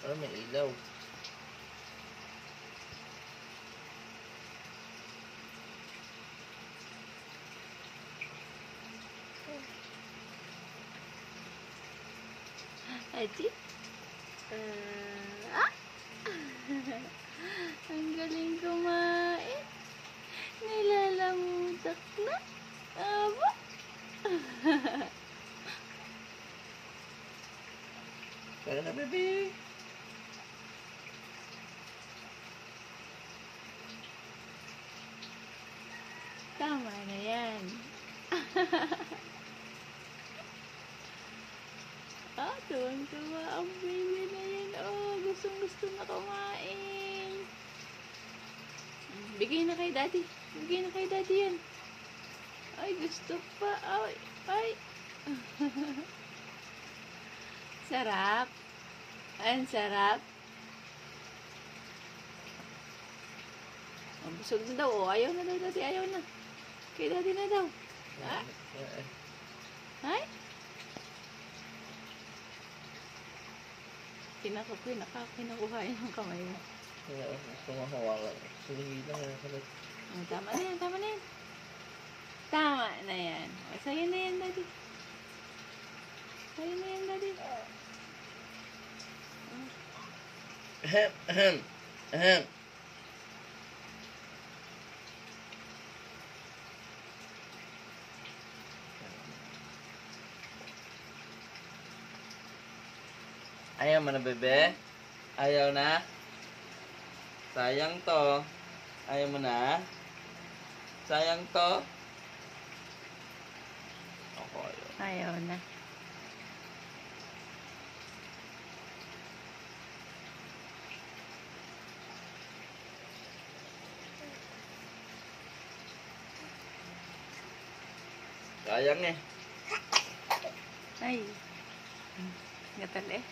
Ano, may ilaw. Aji? Ah! Ang galing kumain. Nilalamutak na. Aba? Kaya na, bebe. Tama na yan. Tuwang-tuwa ang baby na yan. Oh, gustong-gusto na kumain. Bigay na kay daddy. Bigay na kay daddy yan. Ay, gusto pa. Ay, ay. Sarap. Ang sarap. Oh, busog na daw. Oh, ayaw na daw daddy. Ayaw na. Kay daddy na daw. Ha? Ay? Kinukuha yung kamay mo. Kaya gusto mo hawakan. Sige lang yan. Oh, tama na yan, tama na yan. Tama na yan. O, sa'yo na yan, daddy. Sa'yo na yan, daddy. Ahem, ahem, ahem. Ayaw mo na, bebe? Ayaw na? Sayang to. Ayaw mo na? Sayang to? Ako ayaw. Ayaw na. Sayang eh. Ay. Ngatal eh.